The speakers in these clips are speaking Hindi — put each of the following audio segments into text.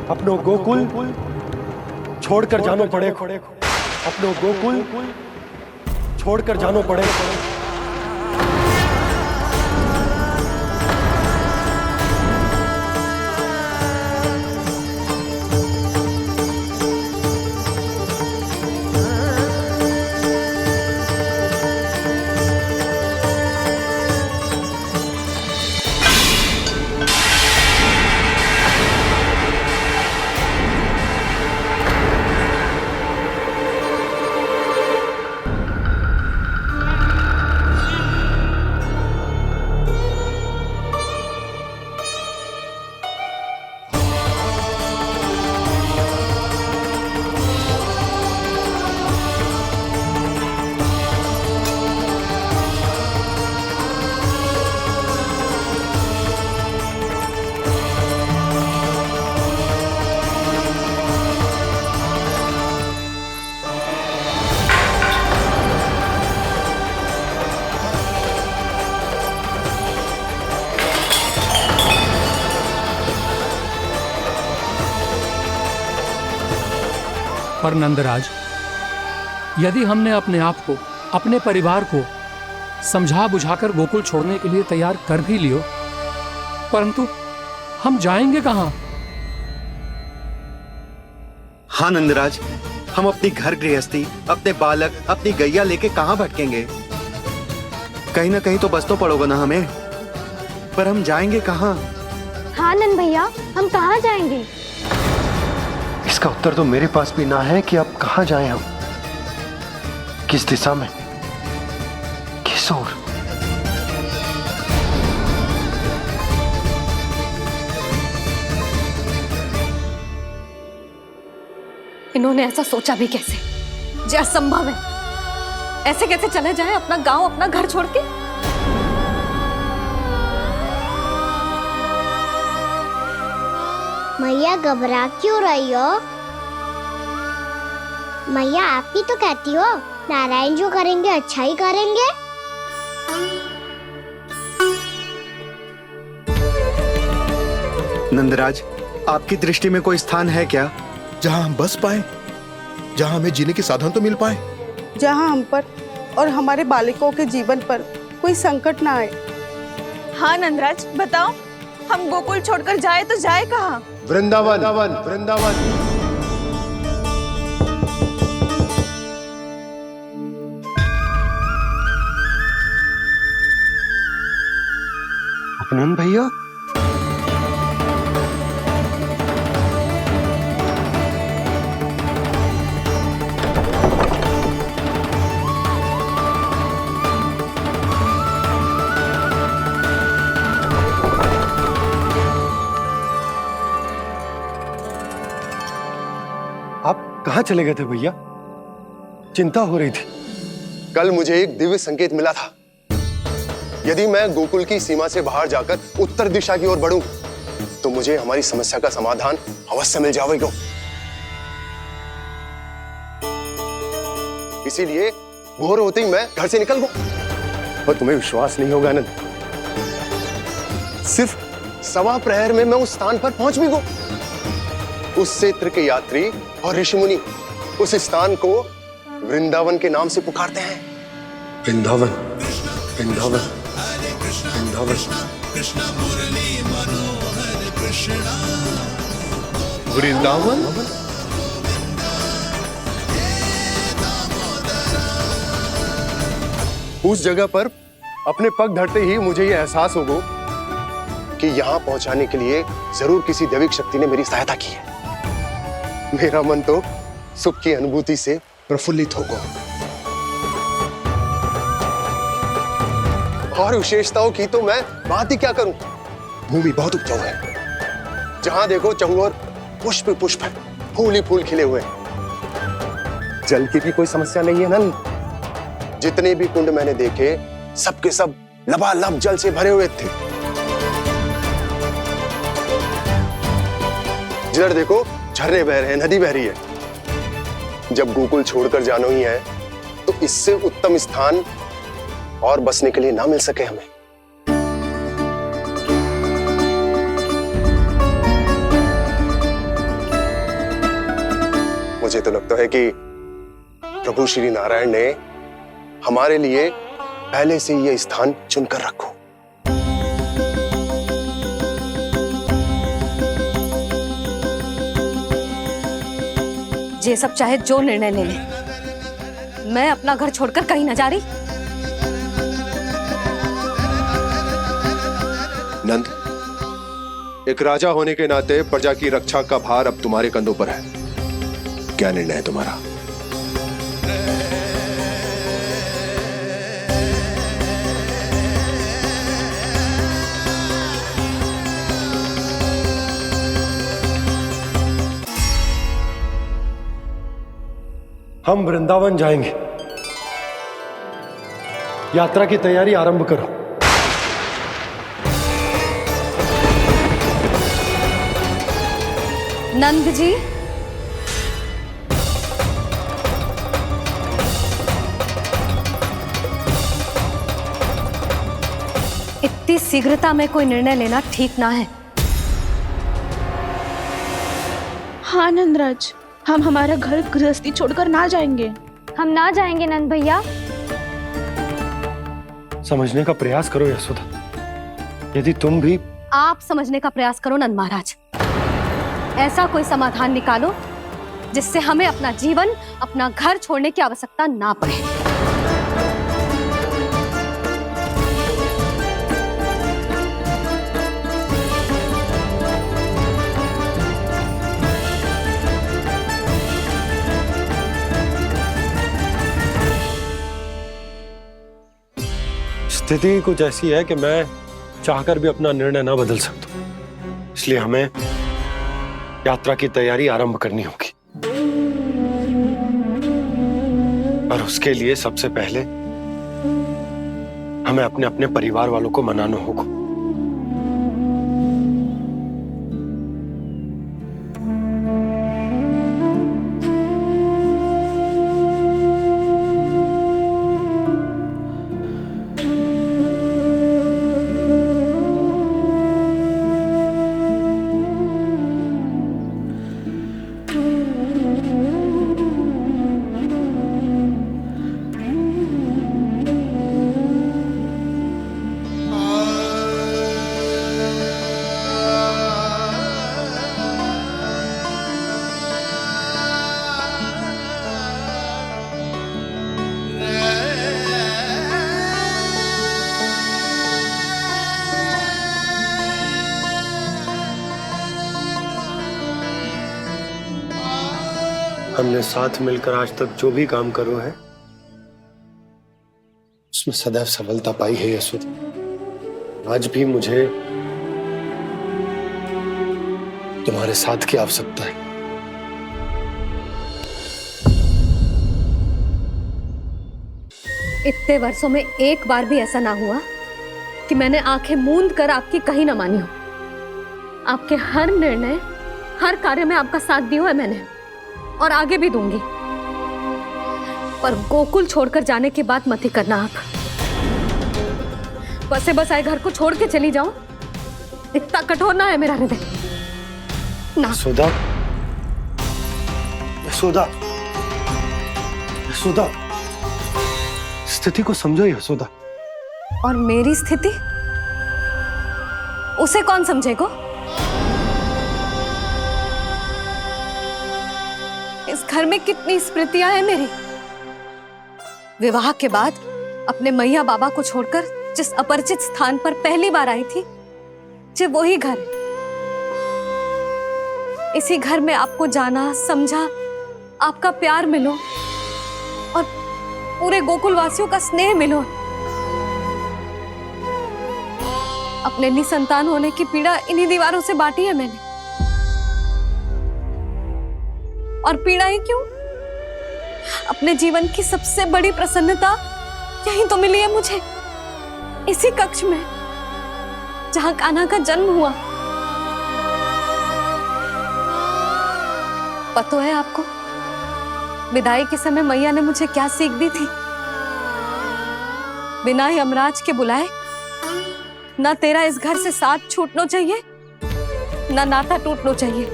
अपनो गोकुल छोड़कर जानो पड़े, अपनो गोकुल छोड़कर जानो पड़े। पर नंदराज, यदि हमने अपने आप को, अपने परिवार को समझा बुझाकर गोकुल छोड़ने के लिए तैयार कर भी लियो, परंतु हम जाएंगे कहां? हाँ नंदराज, हम अपनी घर गृहस्थी, अपने बालक, अपनी गैया लेके कहां भटकेंगे? कहीं ना कहीं तो बस तो पड़ोगा ना हमें, पर हम जाएंगे कहां? हाँ नंद भैया, हम कहाँ जाएंगे? इसका उत्तर तो मेरे पास भी ना है कि अब कहां जाएं हम, किस दिशा में, किस ओर। इन्होंने ऐसा सोचा भी कैसे? जो असंभव है। ऐसे कैसे चले जाएं अपना गांव, अपना घर छोड़ के? मैया घबरा क्यों रही हो? मैया आप ही तो कहती हो नारायण जो करेंगे अच्छा ही करेंगे। नंदराज, आपकी दृष्टि में कोई स्थान है क्या जहां हम बस पाए, जहां हमें जीने के साधन तो मिल पाए, जहां हम पर और हमारे बालकों के जीवन पर कोई संकट ना आए? हाँ नंदराज, बताओ, हम गोकुल छोड़कर जाए तो जाए कहाँ? वृंदावन, वृंदावन। उपनंद भैया, कहां चले गए थे भैया? चिंता हो रही थी। कल मुझे एक दिव्य संकेत मिला था। यदि मैं गोकुल की सीमा से बाहर जाकर उत्तर दिशा की ओर बढ़ूं, तो मुझे हमारी समस्या का समाधान अवश्य मिल जाएगा। इसीलिए भोर होते ही मैं घर से निकल गया। और तुम्हें विश्वास नहीं होगा आनंद, सिर्फ सवा प्रहर में मैं उस स्थान पर पहुंच भी गया। उस क्षेत्र के यात्री और ऋषि मुनि उस स्थान को वृंदावन के नाम से पुकारते हैं। वृंदावन, वृंदावन, वृंदावन। वृंदावन। उस जगह पर अपने पग धरते ही मुझे यह एहसास होगा कि यहां पहुंचाने के लिए जरूर किसी दैविक शक्ति ने मेरी सहायता की है। मेरा मन तो सुख की अनुभूति से प्रफुल्लित होगा। और विशेषताओं की तो मैं बात ही क्या करूं। भूमि बहुत उपजाऊ है, जहां देखो चहुओर पुष्प पुष्प, फूल ही फूल खिले हुए। जल की भी कोई समस्या नहीं है नंद। जितने भी कुंड मैंने देखे, सबके सब लबालब जल से भरे हुए थे। जिधर देखो झरने बह रहे हैं, नदी बह रही है। जब गोकुल छोड़कर जाना ही है, तो इससे उत्तम स्थान और बसने के लिए ना मिल सके हमें। मुझे तो लगता है कि प्रभु श्री नारायण ने हमारे लिए पहले से ये स्थान चुनकर रखो। ये सब चाहे जो निर्णय ले ले, मैं अपना घर छोड़कर कहीं न जा रही। नंद, एक राजा होने के नाते प्रजा की रक्षा का भार अब तुम्हारे कंधों पर है। क्या निर्णय है तुम्हारा? हम वृंदावन जाएंगे। यात्रा की तैयारी आरंभ करो। नंद जी, इतनी शीघ्रता में कोई निर्णय लेना ठीक ना है। हाँ नंदराज, हम हमारा घर गृहस्थी छोड़कर ना जाएंगे। हम ना जाएंगे नंद भैया। समझने का प्रयास करो यशोदा। यदि तुम भी आप समझने का प्रयास करो नंद महाराज। ऐसा कोई समाधान निकालो जिससे हमें अपना जीवन, अपना घर छोड़ने की आवश्यकता ना पड़े। स्थिति कुछ ऐसी है कि मैं चाहकर भी अपना निर्णय ना बदल सकता, इसलिए हमें यात्रा की तैयारी आरंभ करनी होगी। और उसके लिए सबसे पहले हमें अपने अपने परिवार वालों को मनाना होगा। हमने साथ मिलकर आज तक जो भी काम करो है उसमें सदैव सफलता पाई है यशोदा। आज भी मुझे तुम्हारे साथ की आवश्यकता है। इतने वर्षों में एक बार भी ऐसा ना हुआ कि मैंने आंखें मूंद कर आपकी कहीं ना मानी हो। आपके हर निर्णय, हर कार्य में आपका साथ दिया है मैंने, और आगे भी दूंगी। पर गोकुल छोड़कर जाने की बात मत ही करना आप। बसे बसाए घर को छोड़ के चली जाओ, इतना कठोर ना है मेरा हृदय ना। यशोदा, यशोदा, यशोदा, स्थिति को समझो यशोदा। और मेरी स्थिति उसे कौन समझेगा? इस घर में कितनी स्मृतियां हैं मेरी। विवाह के बाद अपने मैया बाबा को छोड़कर जिस अपरिचित स्थान पर पहली बार आई थी, जो वही घर है। इसी घर में आपको जाना, समझा, आपका प्यार मिलो और पूरे गोकुल वासियों का स्नेह मिलो। अपने निसंतान होने की पीड़ा इन्हीं दीवारों से बांटी है मैंने। और पीड़ा ही क्यों? अपने जीवन की सबसे बड़ी प्रसन्नता यहीं तो मिली है मुझे, इसी कक्ष में जहां कान्हा का जन्म हुआ। पता है आपको विदाई के समय मैया ने मुझे क्या सीख दी थी? बिना यमराज के बुलाए ना तेरा इस घर से साथ छूटना चाहिए, ना नाता टूटना चाहिए।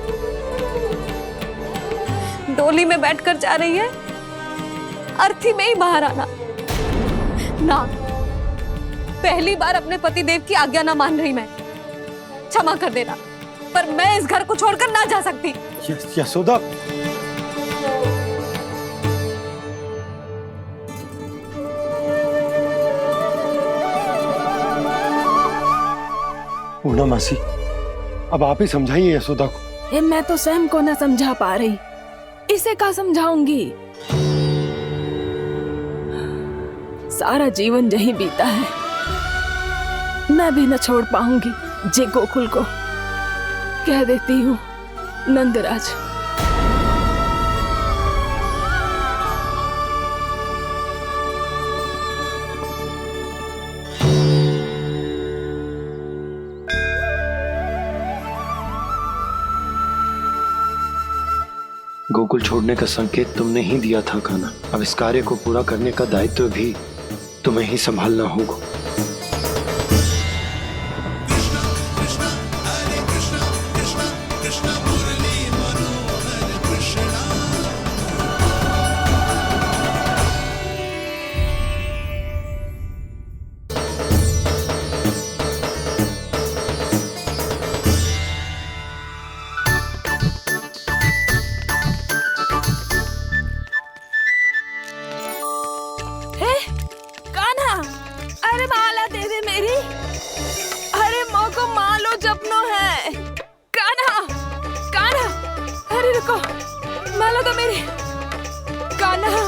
डोली में बैठकर जा रही है, अर्थी में ही बाहर आना। ना, पहली बार अपने पति देव की आज्ञा ना मान रही मैं, क्षमा कर देना, पर मैं इस घर को छोड़कर ना जा सकती। यशोदा, पूर्णा मासी, अब आप ही समझाइए यशोदा को। मैं तो स्वयं को न समझा पा रही, इसे क्या समझाऊंगी? सारा जीवन यही बीता है, मैं भी न छोड़ पाऊंगी। जे गोकुल को कह देती हूँ नंदराज। गोकुल छोड़ने का संकेत तुमने ही दिया था कान्हा। अब इस कार्य को पूरा करने का दायित्व भी तुम्हें ही संभालना होगा। अरे माला दे दे मेरी। अरे मोको मालो जपनो है। कान्हा, कान्हा, अरे रुको, माला तो मेरी। कान्हा,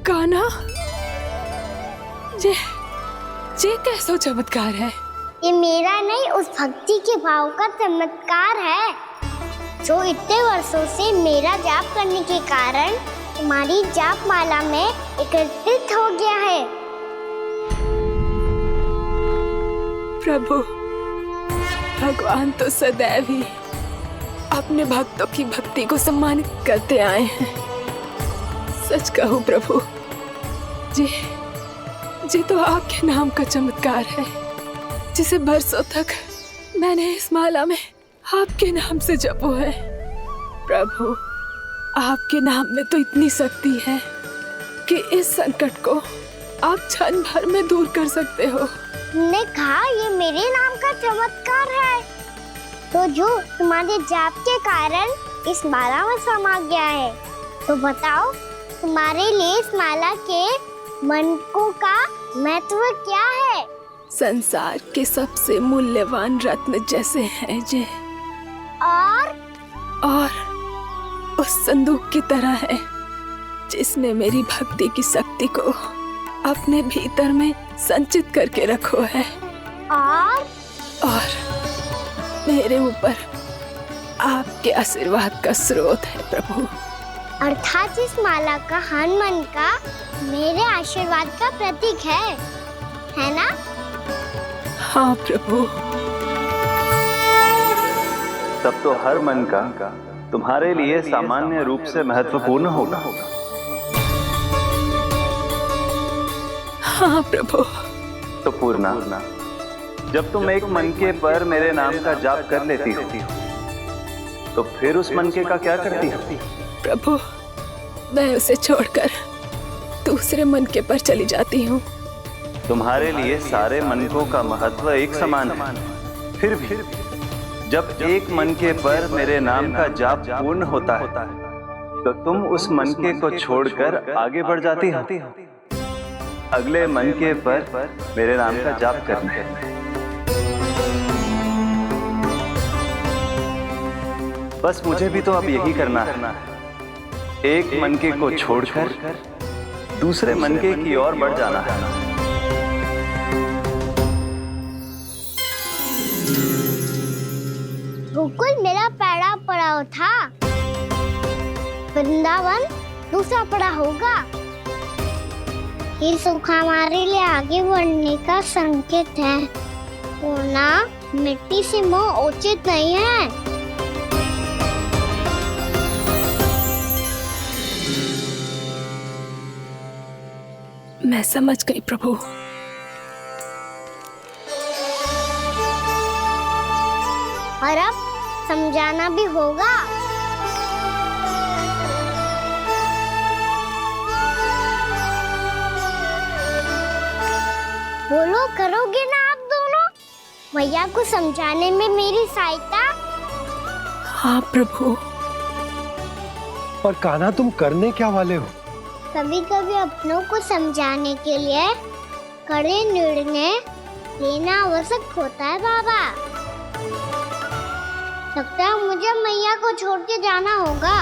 कान्हा, ये कैसा चमत्कार है? ये मेरा नहीं, उस भक्ति के भाव का चमत्कार है जो इतने वर्षों से मेरा जाप करने के कारण तुम्हारी जाप माला में एकत्रित हो गया है। प्रभु, भगवान तो सदैव ही अपने भक्तों की भक्ति को सम्मानित करते आए हैं। सच कहूं प्रभु, ये तो आपके नाम का चमत्कार है, जिसे बरसों तक मैंने इस माला में आपके नाम से जपो है। प्रभु, आपके नाम में तो इतनी शक्ति है कि इस संकट को आप क्षण भर में दूर कर सकते हो। तुमने कहा ये मेरे नाम का चमत्कार है, तो जो तुम्हारे जाप के कारण इस माला में समा गया है, तो बताओ तुम्हारे लिए इस माला के मनकों का महत्व क्या है? संसार के सबसे मूल्यवान रत्न जैसे हैं ये, और उस संदूक की तरह है जिसने मेरी भक्ति की शक्ति को अपने भीतर में संचित करके रखो है, और मेरे ऊपर आपके आशीर्वाद का स्रोत है प्रभु। अर्थात इस माला का हनुमान का मेरे आशीर्वाद का प्रतीक है ना? हाँ प्रभु। तब तो हर मन का तुम्हारे लिए सामान्य रूप से महत्वपूर्ण होगा। हाँ प्रभु। तो पूर्णा, जब तुम एक मनके पर मेरे नाम का जाप कर लेती हो, तो फिर उस मनके का क्या करती हो? प्रभु, मैं उसे छोड़कर दूसरे मनके पर चली जाती हूँ। तुम्हारे लिए सारे मनकों का महत्व एक समान है। फिर भी जब एक मनके पर मेरे नाम का जाप पूर्ण होता है, तो तुम उस मनके को छोड़कर आगे बढ़ जाती हो अगले मनके पर मेरे नाम का जाप करने। बस मुझे भी तो अब यही करना है, एक मनके को छोड़कर दूसरे मनके की ओर बढ़ जाना है। गोकुल मेरा पहला पड़ाव था, वृंदावन दूसरा पड़ा होगा। ये सुख हमारे लिए आगे बढ़ने का संकेत है। पूर्णा, मिट्टी से मोह उचित नहीं है। मैं समझ गई प्रभु। और अब समझाना भी होगा। बोलो, करोगे ना आप दोनों? भैया को समझाने में मेरी सहायता? हाँ प्रभु। और कान्हा, तुम करने क्या वाले हो? कभी कभी अपनों को समझाने के लिए कड़े निर्णय लेना आवश्यक होता है बाबा। लगता है मुझे मैया को छोड़ के जाना होगा।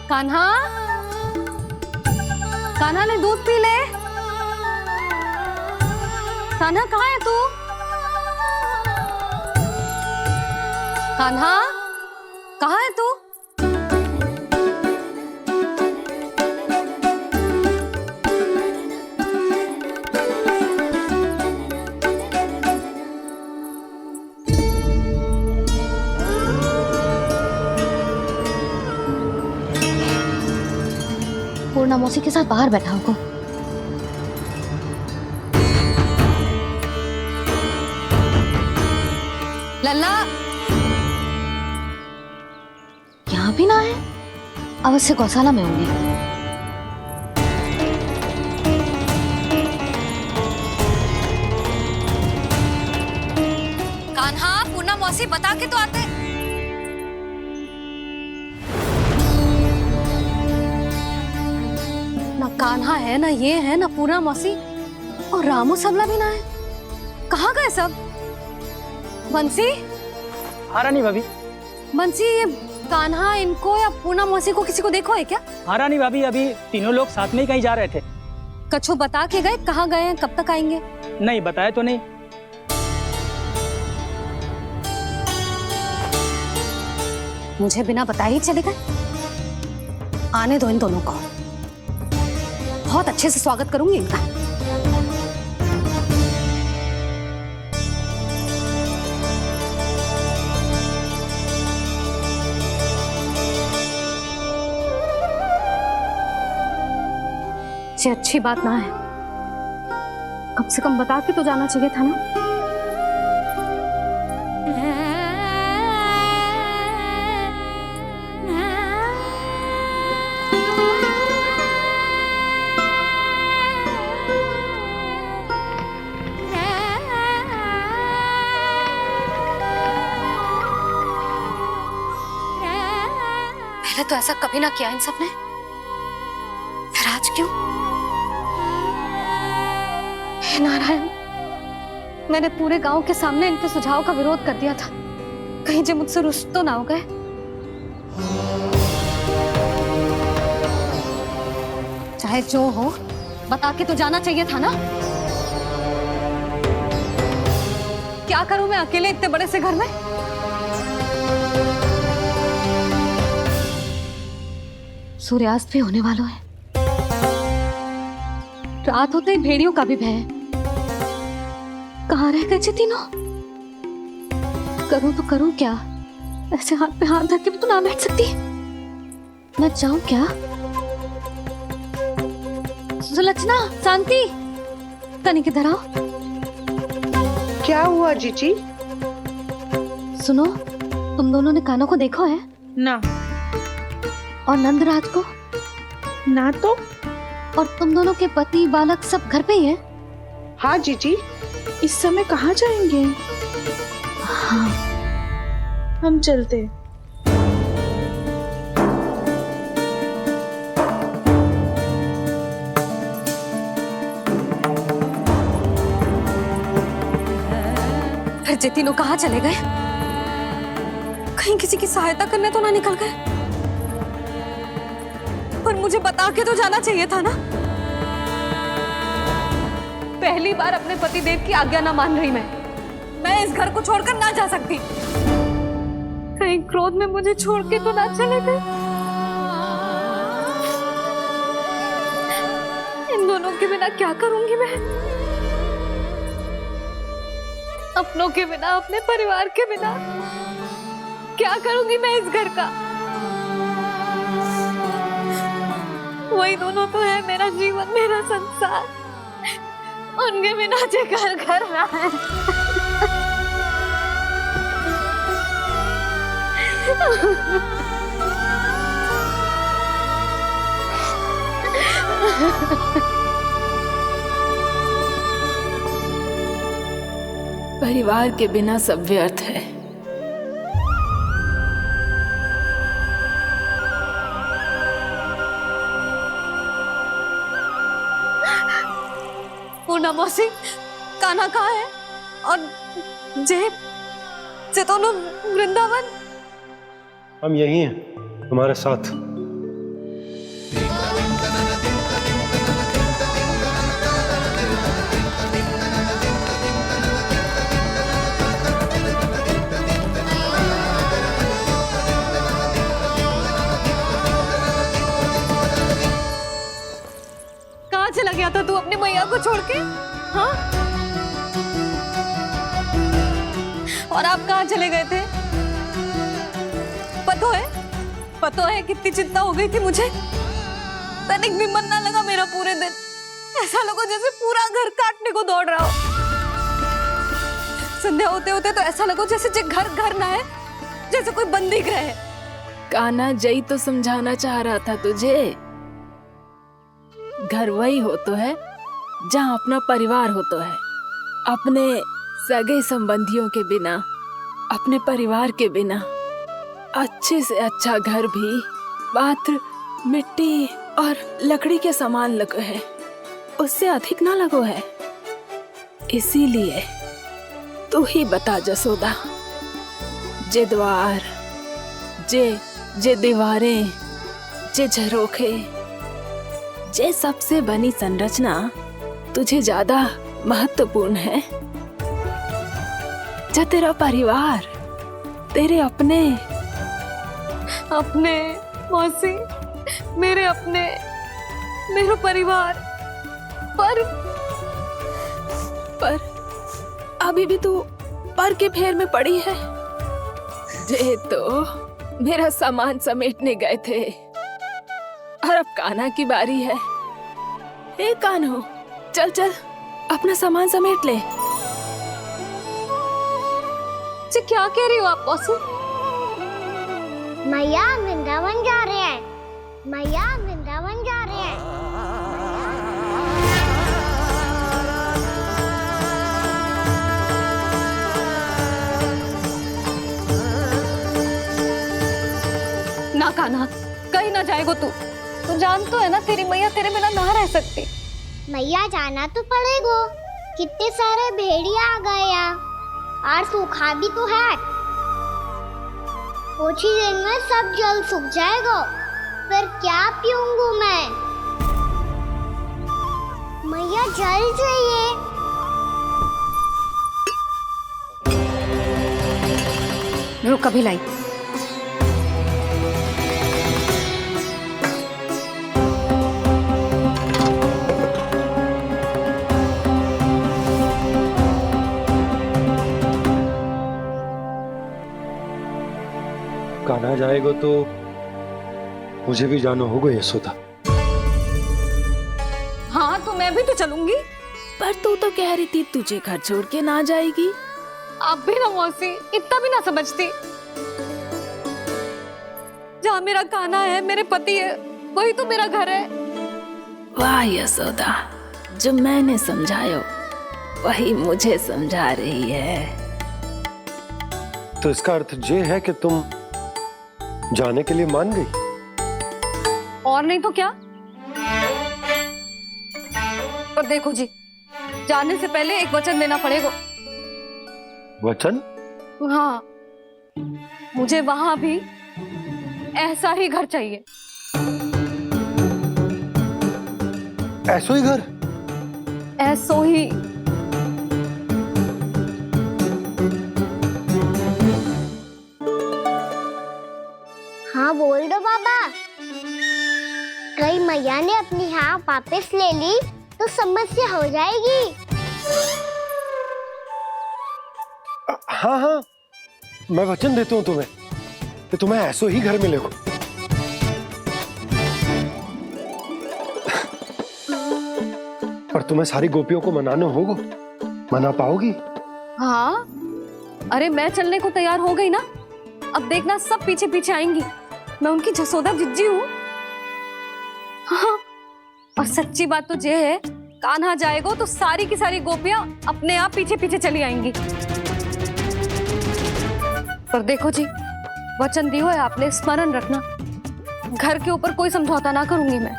कान्हा, कान्हा ने दूध पी ले। कान्हा कहाँ है तू? कान्हा कहाँ है तू? पूर्णा मौसी के साथ बाहर बैठा होगा। लल्ला यहाँ भी ना है, अवश्य गौशाला में होंगे। कान्हा, पूर्णा मौसी बता के तो आते। ना कान्हा है, ना ये है, ना पूर्णा मौसी, और रामू सबला भी ना है। कहाँ गए सब? बंसी? हाँ रानी भाभी। बंसी, ये कान्हा इनको या पूर्णा मौसी को किसी को देखो है क्या? हाँ रानी भाभी, अभी तीनों लोग साथ में ही कहीं जा रहे थे। कछु बता के गए कहाँ गए हैं, कब तक आएंगे? नहीं बताया तो नहीं। मुझे बिना बताए ही चले गए? आने दो इन दोनों को, बहुत अच्छे से स्वागत करूंगी इनका। ये अच्छी बात ना है, कम से कम बता के तो जाना चाहिए था ना। पहले तो ऐसा कभी ना किया इन सब ने, फिर आज क्यों? हे नारायण, मैंने पूरे गांव के सामने इनके सुझाव का विरोध कर दिया था, कहीं जो मुझसे रुष्ट तो ना हो गए। चाहे जो हो, बता के तो जाना चाहिए था ना। क्या करूं मैं अकेले इतने बड़े से घर में? सूर्यास्त भी होने वाला है, रात होते ही भेड़ियों का भी भय है। कहाँ रह गए तीनों? करूं तो करूं क्या? ऐसे हाथ पे हाथ धर के भी तो ना बैठ सकती। मैं जाऊं क्या? सुलक्षणा, शांति, तनिक इधर आओ। क्या हुआ जीजी? सुनो, तुम दोनों ने कान्हा को देखा है? ना। और नंदराज को? ना तो। और तुम दोनों के पति बालक सब घर पे ही हैं? हाँ जीजी, इस समय कहाँ जाएंगे? हाँ, हम चलते। फिर ये तीनों कहाँ चले गए? कहीं किसी की सहायता करने तो ना निकल गए? पर मुझे बता के तो जाना चाहिए था ना। पहली बार अपने पतिदेव की आज्ञा ना मान रही मैं इस घर को छोड़कर ना जा सकती। कहीं क्रोध में मुझे छोड़ के तो ना चले गए। इन दोनों के बिना क्या करूंगी मैं? अपनों के बिना, अपने परिवार के बिना क्या करूंगी मैं इस घर का? वही दोनों तो है मेरा जीवन, मेरा संसार। उनके बिना जे घर घर रहा है। परिवार के बिना सब व्यर्थ है। पूर्णा मौसी, कान्हा कहाँ है? और जे दोनों वृंदावन? हम यही हैं, तुम्हारे साथ। कहाँ चला गया था तू अपनी मैया को छोड़ के? हाँ? और आप कहाँ चले गए थे? पता है कितनी चिंता हो गई थी मुझे। तनिक भी मन ना लगा मेरा पूरे दिन। ऐसा लगा जैसे पूरा घर काटने को दौड़ रहा हो। संध्या होते होते तो ऐसा लगा जैसे घर घर ना है, जैसे कोई बंदी गृह है। कान्हा, जय तो समझाना चाह रहा था तुझे। घर वही हो तो है जहाँ अपना परिवार हो तो है। अपने सगे संबंधियों के बिना, अपने परिवार के बिना अच्छे से अच्छा घर भी मात्र मिट्टी और लकड़ी के समान लगो है, उससे अधिक ना लगो है। इसीलिए तू ही बता जसोदा, जे द्वार, जे दीवारें, जे झरोखे, जे सबसे बनी संरचना तुझे ज्यादा महत्वपूर्ण है? जो तेरा परिवार, तेरे अपने मौसी, मेरा परिवार, पर अभी भी तू पर के फेर में पड़ी है। जे तो मेरा सामान समेटने गए थे और अब कान्हा की बारी है। ए कान्हो, चल चल अपना सामान समेट ले। क्या कह रही हो आप मौसी? मैया वृंदावन जा रहे हैं। मैया वृंदावन जा रहे हैं। ना कान्हा, कहीं ना जाएगो तू। तू जान तो है ना तेरी मैया तेरे बिना ना रह सकती। मैया जाना तो पड़ेगा। कितने सारे भेड़िया आ गए यहाँ, और सूखा भी तो है। कुछ ही दिन में सब जल सूख जाएगा, फिर क्या पीऊंगा मैं? मैया जल चाहिए। रुक, अभी लाई। कान्हा जाएगा तो मुझे भी जाना होगा यशोदा। हाँ, तो मैं भी तो चलूंगी। पर तू तो कह रही थी तुझे घर छोड़ के ना जाएगी। आप भी ना मौसी, इतना भी ना समझती। जहाँ मेरा कान्हा है, मेरे पति है, वही तो मेरा घर है। वाह यशोदा, जो मैंने समझायो वही मुझे समझा रही है। तो इसका अर्थ ये है कि तुम जाने के लिए मान गई? और नहीं तो क्या। और देखो जी, जाने से पहले एक वचन देना पड़ेगा। वचन? हाँ, मुझे वहां भी ऐसा ही घर चाहिए। ऐसो ही घर? ऐसो ही। हाँ बोल दो बाबा। कहीं मैया ने अपनी हाँ वापस ले ली तो समस्या हो जाएगी। हाँ हाँ, मैं वचन देता हूँ तुम्हें कि तुम्हें ऐसो ही घर मिलेगा। पर तुम्हें सारी गोपियों को मनाना होगा, मना पाओगी? हाँ, अरे मैं चलने को तैयार हो गई ना। अब देखना सब पीछे पीछे आएंगी। मैं उनकी जसोदा जिज्जी हूँ। हाँ, और सच्ची बात तो ये है, कान्हा जाएगा तो सारी की सारी गोपियां अपने आप पीछे पीछे चली आएंगी। पर देखो जी, वचन दियो है आपने, स्मरण रखना, घर के ऊपर कोई समझौता ना करूंगी मैं।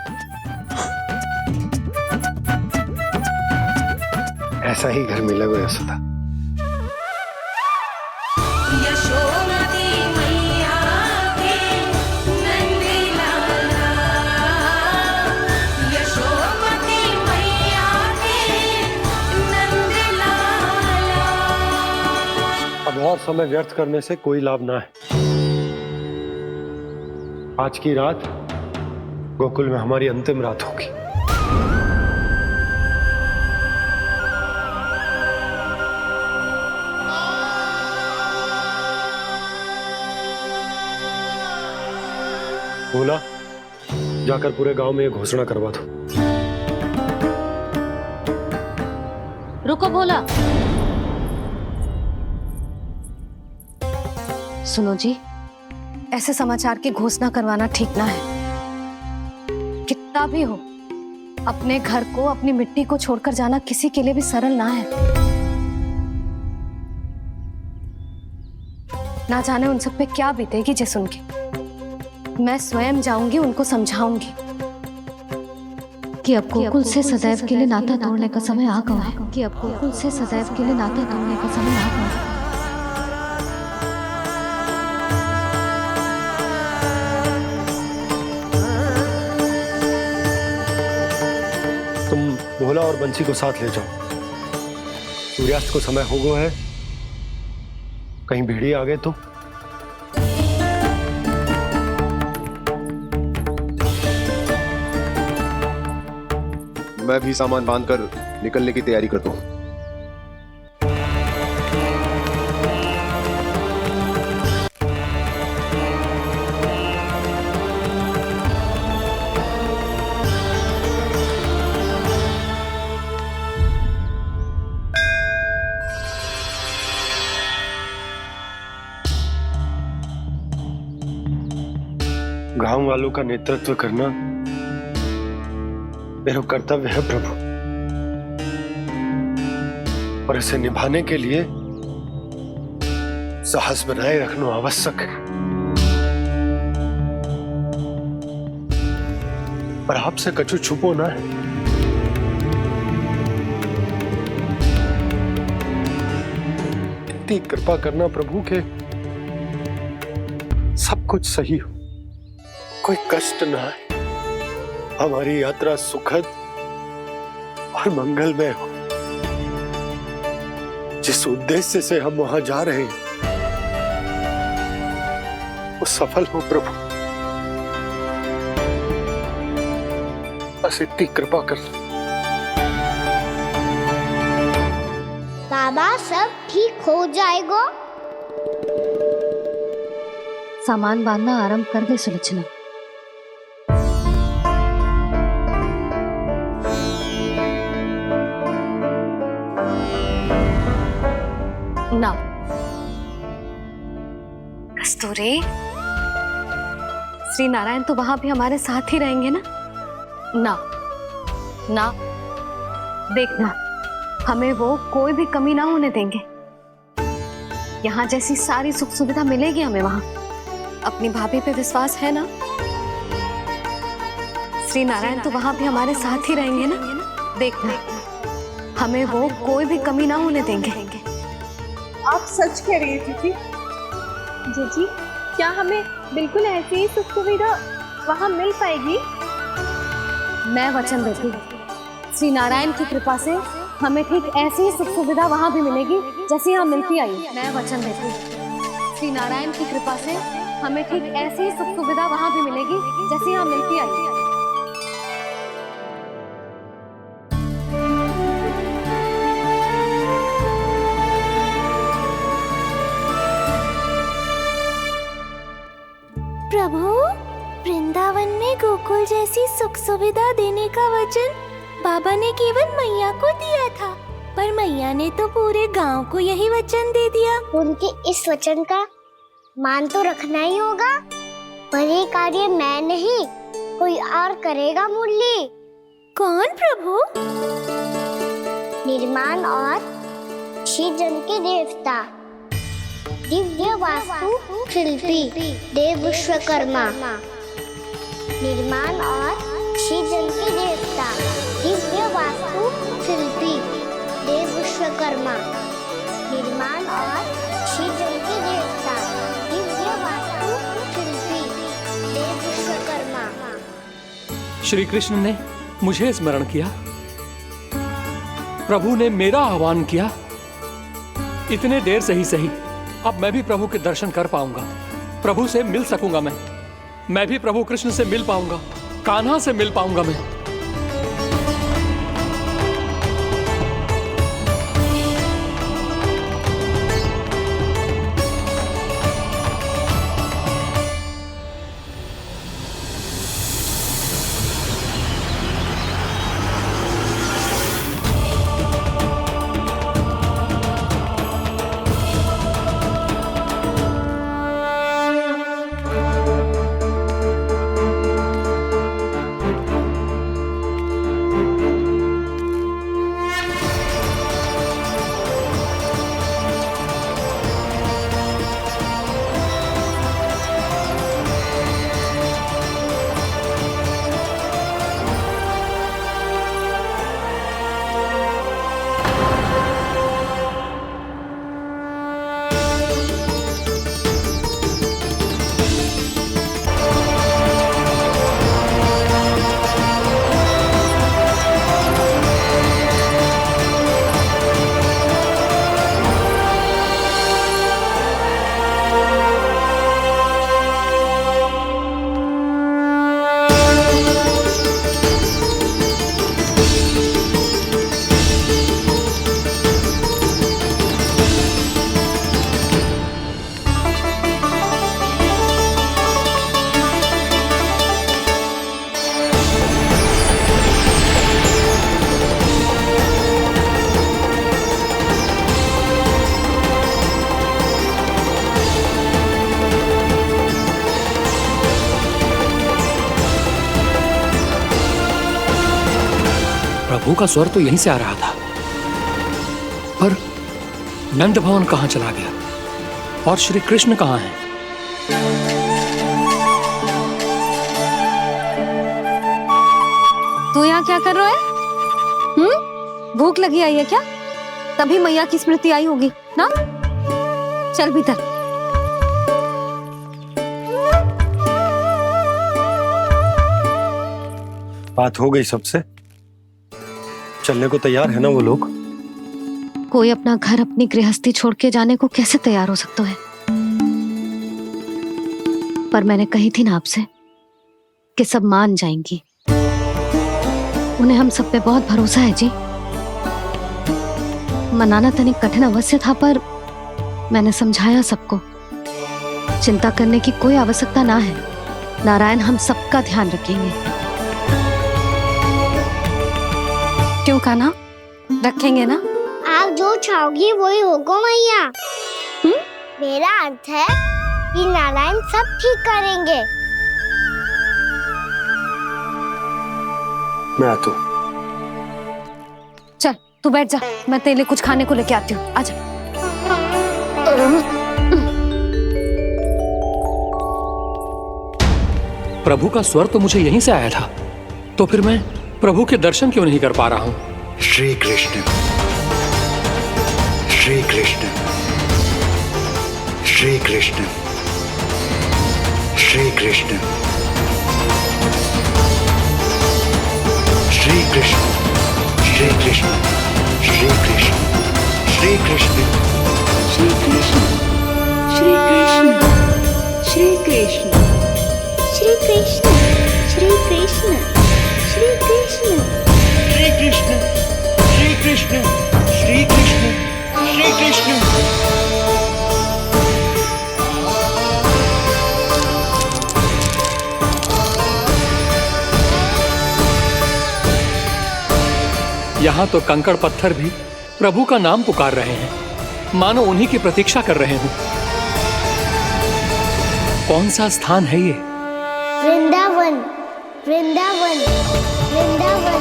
ऐसा ही घर मिलेगा यशोदा। अब और समय व्यर्थ करने से कोई लाभ ना है। आज की रात गोकुल में हमारी अंतिम रात होगी। बोला, जाकर पूरे गांव में ये घोषणा करवा दो। रुको भोला। सुनो जी, ऐसे समाचार की घोषणा करवाना ठीक ना है। कितना भी हो, अपने घर को, अपनी मिट्टी को छोड़कर जाना किसी के लिए भी सरल ना है। ना जाने उन सब पे क्या बीतेगी जे सुन के। मैं स्वयं जाऊंगी, उनको समझाऊंगी कि अब गोकुल से सदैव के लिए नाता तोड़ने का समय आ गया है। कि अब गोकुल से सदैव के लिए नाता तोड़ने का समय आ गया है। तुम भोला और बंसी को साथ ले जाओ। सूर्यास्त को समय हो गया है, कहीं भेड़ी आ गए तो। मैं भी सामान बांधकर निकलने की तैयारी करता हूँ। गांव वालों का नेतृत्व करना मेरा कर्तव्य है प्रभु, और इसे निभाने के लिए साहस बनाए रखना आवश्यक है। पर आपसे कछु छुपो ना है। इतनी कृपा करना प्रभु के सब कुछ सही हो, कोई कष्ट ना है, हमारी यात्रा सुखद और मंगलमय हो। जिस उद्देश्य से हम वहां जा रहे हैं वो सफल हो प्रभु, बस इतनी कृपा कर। बाबा सब ठीक हो जाएगा। सामान बांधना आरंभ कर दे सुलोचना। ना कस्तूरी, श्री नारायण तो वहां भी हमारे साथ ही रहेंगे ना? ना ना, देखना हमें वो कोई भी कमी ना होने देंगे। यहाँ जैसी सारी सुख सुविधा मिलेगी हमें वहां। अपनी भाभी पे विश्वास है ना? श्री नारायण तो वहां भी हमारे साथ ही रहेंगे ना? देखना हमें वो कोई भी कमी ना होने देंगे। आप सच कह रही है दीदी। जीजी, क्या हमें बिल्कुल ऐसी ही सुख सुविधा वहाँ मिल पाएगी? मैं वचन देती हूँ, श्री नारायण की कृपा से हमें ठीक ऐसी ही सुख सुविधा वहाँ भी मिलेगी जैसी यहाँ मिलती आई। मैं वचन देती हूँ, श्री नारायण की कृपा से हमें ठीक ऐसी ही सुख सुविधा वहाँ भी मिलेगी जैसी यहाँ मिलती आई। जैसी सुख सुविधा देने का वचन बाबा ने केवल मैया को दिया था, पर मैया ने तो पूरे गांव को यही वचन दे दिया। उनके इस वचन का मान तो रखना ही होगा, पर ये कार्य मैं नहीं कोई और करेगा मुरली। कौन प्रभु? निर्माण और सृजन के देवता, दिव्य वास्तु शिल्पी देव विश्वकर्मा। निर्माण और सृजन के देवता, दिव्य वास्तु शिल्पी देव विश्वकर्मा। निर्माण और सृजन के देवता, दिव्य वास्तु शिल्पी देव विश्वकर्मा। श्री कृष्ण ने मुझे स्मरण किया, प्रभु ने मेरा आह्वान किया। इतने देर से ही सही, अब मैं भी प्रभु के दर्शन कर पाऊंगा, प्रभु से मिल सकूंगा। मैं भी प्रभु कृष्ण से मिल पाऊंगा, कान्हा से मिल पाऊंगा मैं। प्रभु का स्वर तो यहीं से आ रहा था, पर नंद भवन कहां चला गया और श्री कृष्ण कहां हैं? तू यहाँ क्या कर रहा है? भूख लगी आई है क्या? तभी मैया की स्मृति आई होगी ना? चल भीतर। बात हो गई सबसे? चलने को तैयार है ना वो लोग? कोई अपना घर अपनी गृहस्थी छोड़ के जाने को कैसे तैयार हो सकता है? पर मैंने कही थी ना आपसे कि सब मान जाएंगी। उन्हें हम सब पे बहुत भरोसा है जी। मनाना तनिक कठिन अवश्य था, पर मैंने समझाया सबको। चिंता करने की कोई आवश्यकता ना है, नारायण हम सबका ध्यान रखेंगे। क्यों कान्हा, रखेंगे ना? आप जो चाहोगी वही होगा मैया। मेरा अर्थ है कि नारायण सब ठीक करेंगे। मैं आता हूं। चल तू बैठ जा, मैं तेरे लिए कुछ खाने को लेके आती हूँ। आजा। प्रभु का स्वर तो मुझे यहीं से आया था, तो फिर मैं प्रभु के दर्शन क्यों नहीं कर पा रहा हूँ? श्री कृष्ण, श्री कृष्ण, श्री कृष्ण, श्री कृष्ण, श्री कृष्ण, श्री कृष्ण, श्री कृष्ण, श्री कृष्ण, श्री कृष्ण, श्री कृष्ण, श्री कृष्ण, श्री कृष्ण, श्री कृष्ण, श्री कृष्ण, श्री कृष्ण, श्री कृष्ण, श्री कृष्ण, श्री कृष्ण। यहाँ तो कंकड़ पत्थर भी प्रभु का नाम पुकार रहे हैं, मानो उन्हीं की प्रतीक्षा कर रहे हो। कौन सा स्थान है ये? वृंदावन, वृंदावन, वृंदावन।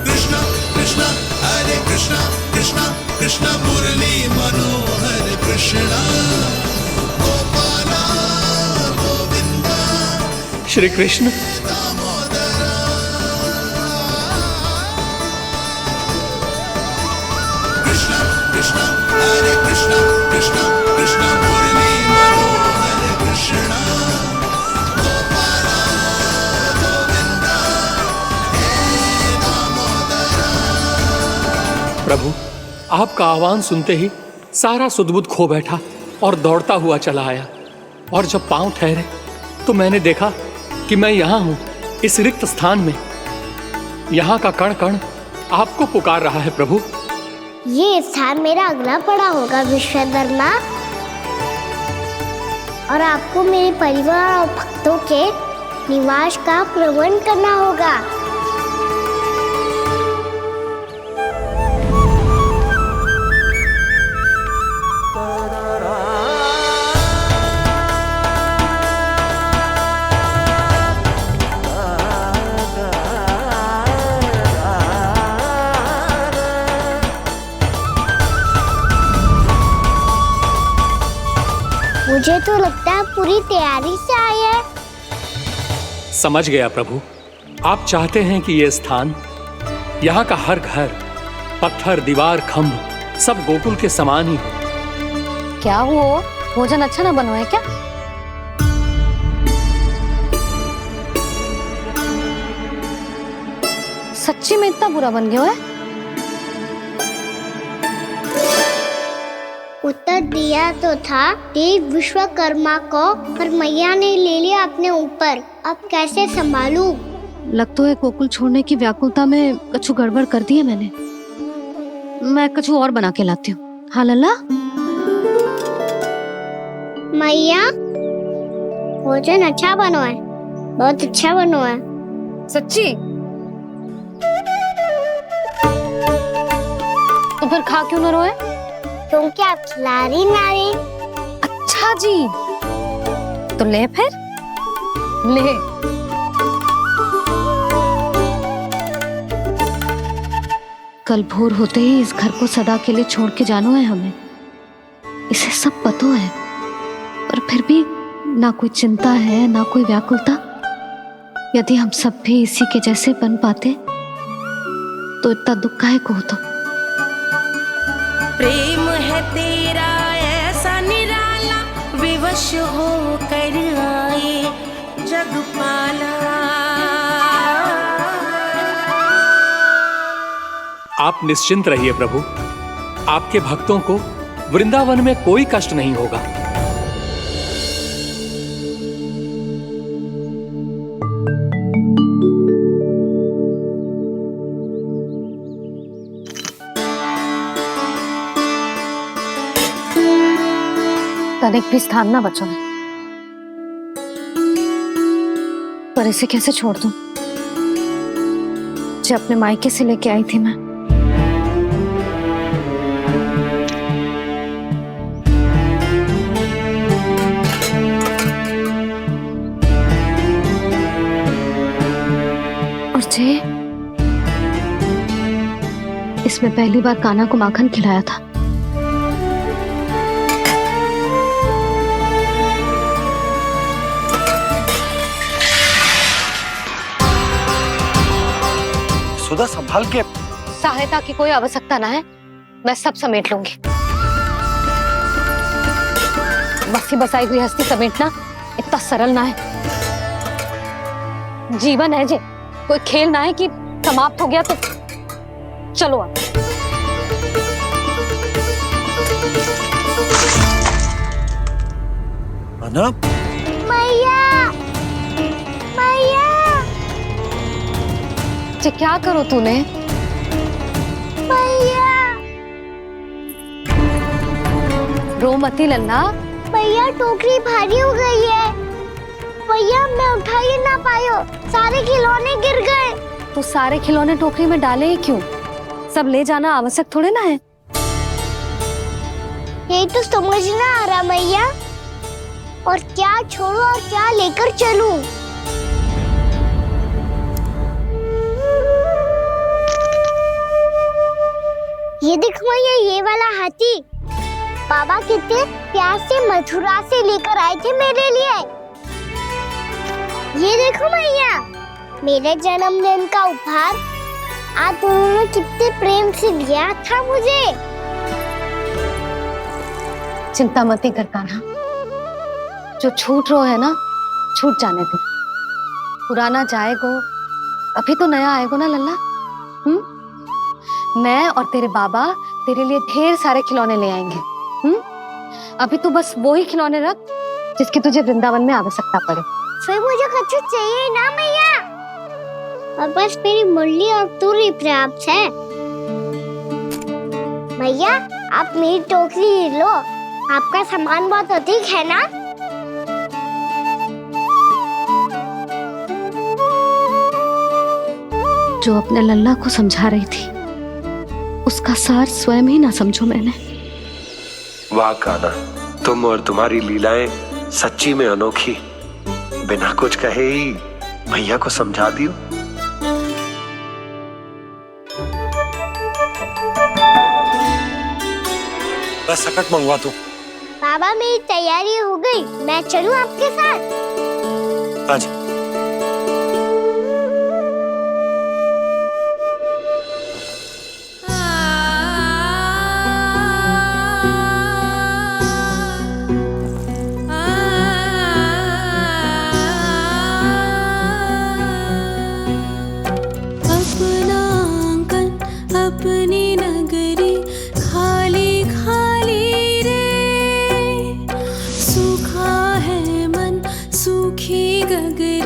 कृष्णा कृष्णा हरे कृष्णा कृष्णा कृष्णा मुरली मनोहर कृष्णा गोपाला गोविंदा। श्री कृष्ण कृष्णा हरे कृष्णा कृष्णा कृष्णा मुरली मनोहर कृष्णा गोपाला गोविंदा हे दामोदरा। प्रभु, आपका आह्वान सुनते ही सारा सुध-बुध खो बैठा और दौड़ता हुआ चला आया। और जब पांव ठहरे तो मैंने देखा कि मैं यहाँ हूँ, इस रिक्त स्थान में। यहाँ का कण कण आपको पुकार रहा है प्रभु। ये स्थान मेरा अगला पड़ा होगा विश्वकर्मा, और आपको मेरे परिवार और भक्तों के निवास का प्रबंध करना होगा। मुझे तो लगता है पूरी तैयारी से आए हैं। समझ गया प्रभु, आप चाहते हैं कि ये स्थान, यहाँ का हर घर, पत्थर, दीवार, खम्भ सब गोकुल के समान ही हो। क्या हुआ? भोजन अच्छा ना बना है क्या? सच्ची में इतना बुरा बन गया है? उत्तर दिया तो था देव विश्वकर्मा को, पर मैया ने ले लिया अपने ऊपर। अब कैसे संभालूं? लग तो है गोकुल छोड़ने की व्याकुलता में कछु गड़बड़ कर दी है मैंने। मैं कछु और बना के लाती हूँ। हाँ लल्ला? मैया, भोजन अच्छा बनो है, बहुत अच्छा बनो है। सच्ची? तो फिर खा क्यों न रोए? तुम क्या खिलाड़ी नारी? अच्छा जी, तो ले फिर ले। कल भोर होते ही इस घर को सदा के लिए छोड़ के जाना है हमें। इसे सब पता है, पर फिर भी ना कोई चिंता है ना कोई व्याकुलता। यदि हम सब भी इसी के जैसे बन पाते तो इतना दुख काहे को होता। प्रेम है तेरा ऐसा निराला, विवश हो कर आए जगपाला। आप निश्चिंत रहिए प्रभु, आपके भक्तों को वृंदावन में कोई कष्ट नहीं होगा। तनिक भी स्थान ना बचो, पर इसे कैसे छोड़ दूं? जो अपने मायके से लेके आई थी मैं। और जे इसमें पहली बार कान्हा को माखन खिलाया था। सुधा, संभाल के। सहायता की कोई आवश्यकता ना है, मैं सब समेट लूंगी। बसी बसाई गृहस्थी समेटना इतना सरल ना है। जीवन है जे, कोई खेल ना है कि समाप्त हो गया तो चलो आप। मैया, मैया। जे क्या करो तूने? मैया। रो मती लल्ला, भैया टोकरी भारी हो गई है। भैया मैं उठा ही ना पायो, सारे खिलौने गिर गए। तो सारे खिलौने टोकरी में डाले ही क्यों? सब ले जाना आवश्यक थोड़े ना है। यही तो समझ ना आ रहा मैया, और क्या छोड़ू और क्या लेकर चलूं? ये देखो मैया, ये वाला हाथी बाबा कितने प्यार से मथुरा से लेकर आए थे मेरे लिए। ये देखो मैया, मेरे जन्मदिन का उपहार आप उन्होंने कितने प्रेम से दिया था मुझे। चिंता मत ही कर कान्हा, जो छूट रहा है ना छूट जाने दे। पुराना जाएगो, अभी तो नया आएगो ना लल्ला। मैं और तेरे बाबा तेरे लिए ढेर सारे खिलौने ले आएंगे। अभी तू बस वो ही खिलौने रख जिसकी तुझे वृंदावन में आवश्यकता पड़े। फिर मुझे कुछ चाहिए ना मैया, और बस मेरी मुरली और तू ही पर्याप्त है। भैया आप मेरी टोकरी ले लो, आपका सामान बहुत अधिक है ना। जो अपने लल्ला को समझा रही थी उसका सार स्वयं ही ना समझो मैंने। वाह कान्हा, तुम और तुम्हारी लीलाएं सच्ची में अनोखी। बिना कुछ कहे ही भैया को समझा दियो। बस सकट मंगवा दो। बाबा मेरी तैयारी हो गई, मैं चलूं आपके साथ? आजा। अपनी नगरी खाली खाली रे, सूखा है मन सूखी गगरी।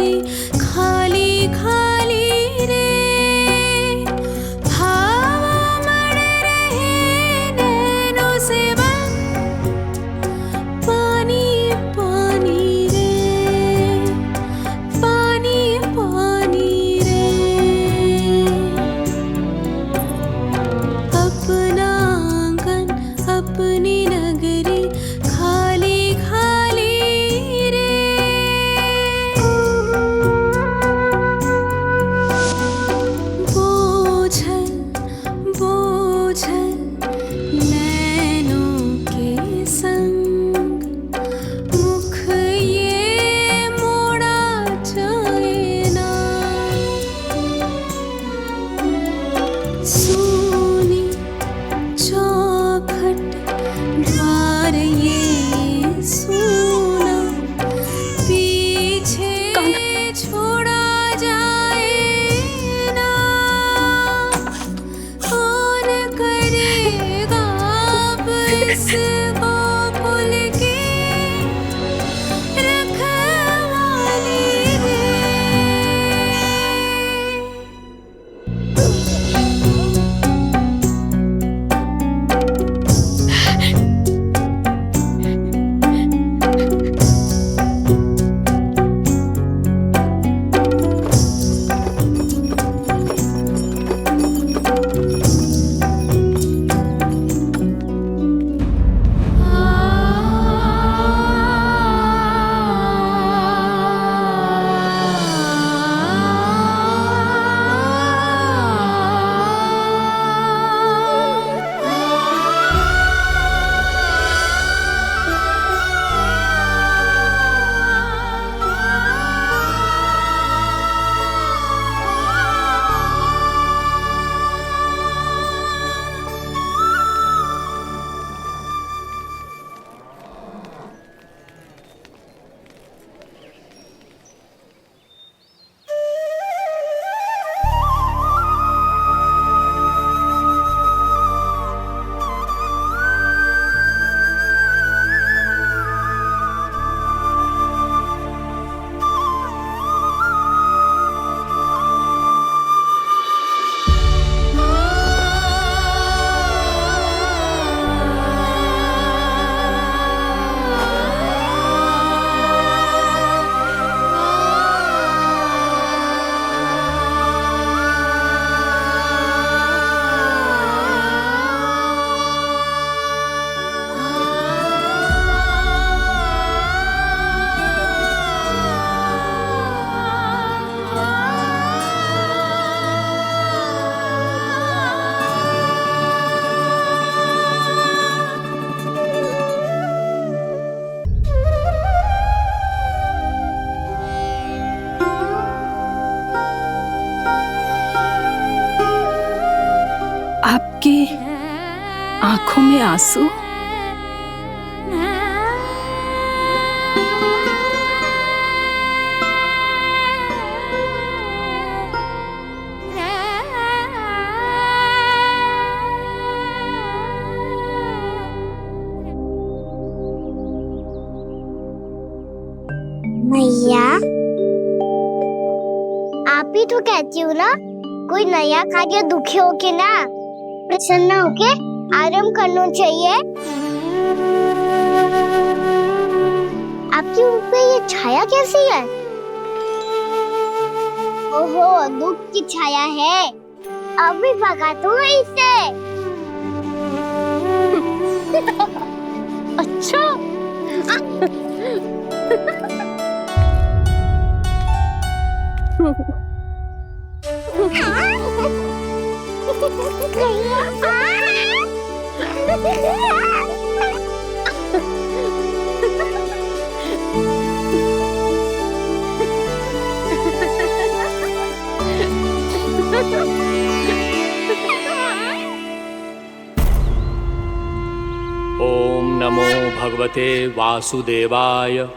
आंसू। मैया, आप ही तो कहती हो ना, कोई नया कार्य दुखी होके ना प्रसन्न होके आराम करना चाहिए। आपकी मुख पे ये छाया कैसी है? ओहो, दुख की छाया है। अभी भगा दूं इसे। अच्छा। ओम नमो भगवते वासुदेवाय।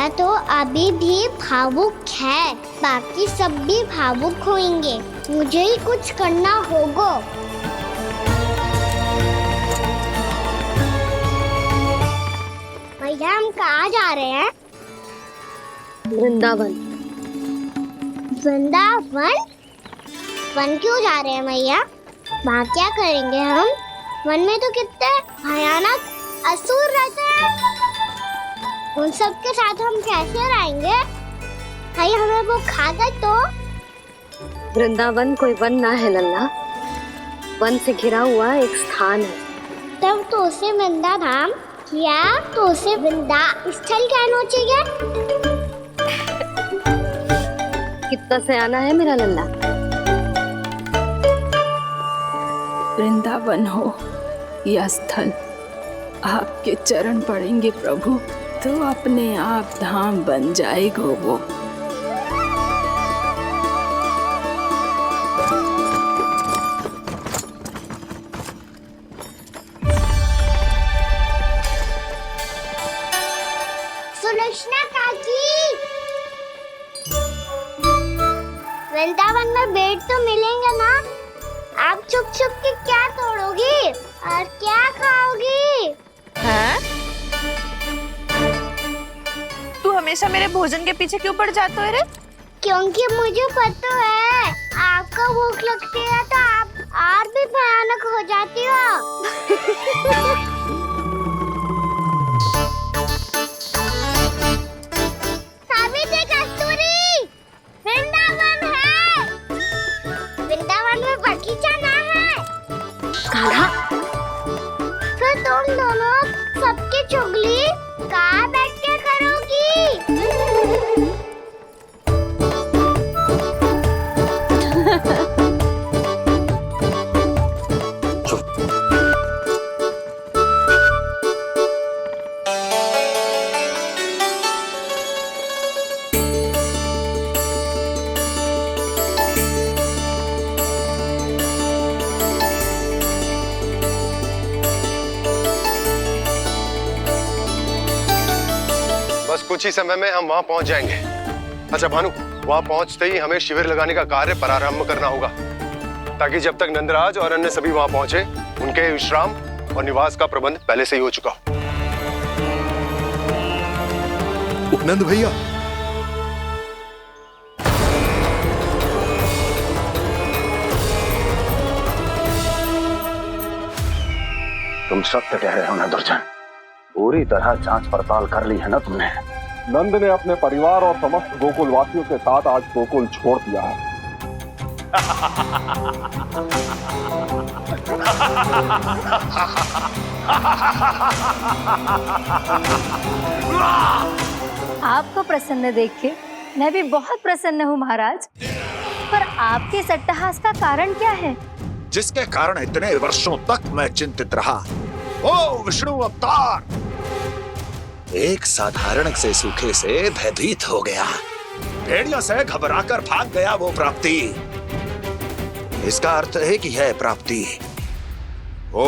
मैया तो अभी भी भावुक है, बाकी सब भी भावुक होंगे। मुझे ही कुछ करना होगा। भैया हम कहाँ जा रहे हैं? वृंदावन। वृंदावन? वन क्यों जा रहे हैं भैया? वहाँ क्या करेंगे हम? वन में तो कितने भयानक असुर रहते हैं। उन सब के साथ हम कैसे रहेंगे? भाई हमें वो खा गए तो? वृंदावन कोई वन ना है लल्ला, वन से घिरा हुआ एक स्थान है। तब तो उसे वृंदा धाम या तो उसे वृंदा स्थल कहना चाहिए। कितना सयाना है मेरा लल्ला। वृंदावन हो या स्थल, आपके चरण पड़ेंगे प्रभु तो अपने आप धाम बन जाएगा वो। सुलक्षणा काकी, वृंदावन में बेट तो मिलेंगे ना? आप छुप छुप के क्या तोड़ोगी और क्या खाओगी? हाँ? तू हमेशा मेरे भोजन के पीछे क्यों पड़ जाता है रे? क्योंकि मुझे पता है आपको भूख लगती है तो आप और भी भयानक हो जाती हो। सावित्री, कस्तूरी, वृंदावन है। वृंदावन में बगीचा ना है। कान्हा, फिर तुम दोनों सबकी चुगली कहाँ बैठ के करोगी? बस कुछ ही समय में हम वहां पहुंच जाएंगे। अच्छा भानु, वहां पहुंचते ही हमें शिविर लगाने का कार्य प्रारंभ करना होगा, ताकि जब तक नंदराज और अन्य सभी वहां पहुंचे उनके विश्राम और निवास का प्रबंध पहले से ही हो चुका हो। नंद भैया, तुम सत्य कह रहे हो ना दुर्जन, पूरी तरह जांच पड़ताल कर ली है ना तुमने? नंद ने अपने परिवार और समस्त गोकुल वासियों के साथ आज गोकुल छोड़ दिया है। आपको प्रसन्न देख के मैं भी बहुत प्रसन्न हूँ महाराज, पर आपके इस अट्टहास का कारण क्या है? जिसके कारण इतने वर्षों तक मैं चिंतित रहा। ओ विष्णु अवतार! एक साधारण से सूखे से भयभीत हो गया, भेड़ियों से घबराकर भाग गया वो प्राप्ति। इसका अर्थ है कि यह प्राप्ति ओ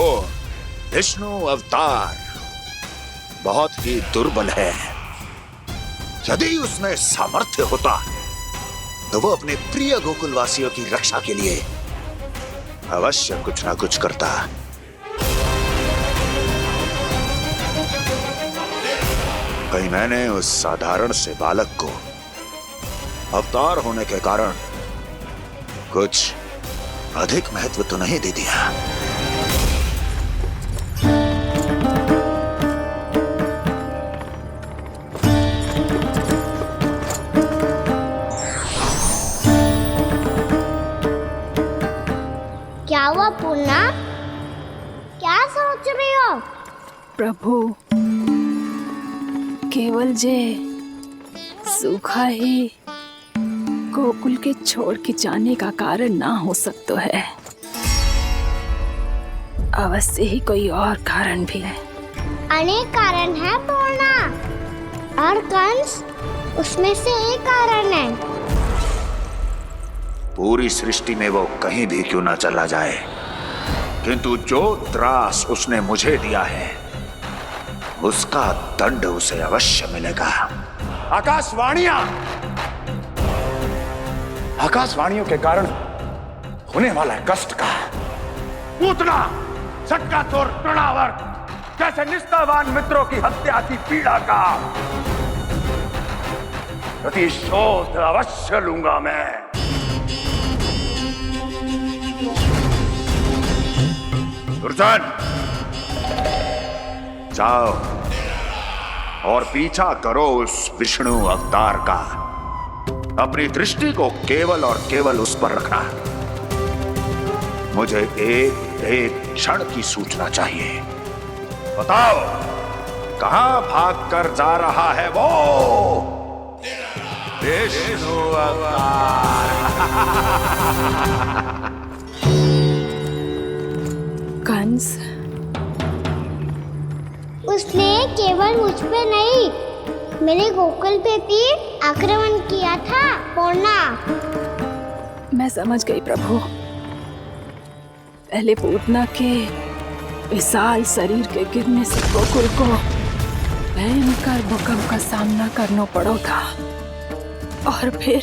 विष्णु अवतार बहुत ही दुर्बल है। यदि उसमें सामर्थ्य होता तो वो अपने प्रिय गोकुलवासियों की रक्षा के लिए अवश्य कुछ ना कुछ करता। कहीं मैंने उस साधारण से बालक को अवतार होने के कारण कुछ अधिक महत्व तो नहीं दे दिया। क्या हुआ पूर्णा? क्या सोच रही हो? प्रभु, केवल जे सूखा ही गोकुल के छोड़ के जाने का कारण ना हो सकता है, अवश्य ही कोई और कारण भी है। अनेक कारण है पूर्णा, और कंस उसमें से एक कारण है। पूरी सृष्टि में वो कहीं भी क्यों ना चला जाए, किंतु जो त्रास उसने मुझे दिया है उसका दंड उसे अवश्य मिलेगा। आकाशवाणियों के कारण होने वाला है कष्ट का। पूतना, सटका चोर तृणावर जैसे निष्ठावान मित्रों की हत्या की पीड़ा का प्रतिशोध अवश्य लूंगा मैं। दुर्जन, जाओ और पीछा करो उस विष्णु अवतार का। अपनी दृष्टि को केवल और केवल उस पर रखना। मुझे एक एक क्षण की सूचना चाहिए। बताओ, कहां भागकर जा रहा है वो विष्णु अवतार? कंस, उसने केवल मुझ पे नहीं, मेरे गोकुल पे भी आक्रमण किया था। पूर्णा, मैं समझ गई प्रभु। पहले पूतना के विशाल शरीर के गिरने से गोकुल को भयंकर भूकंप का सामना करना पड़ा था, और फिर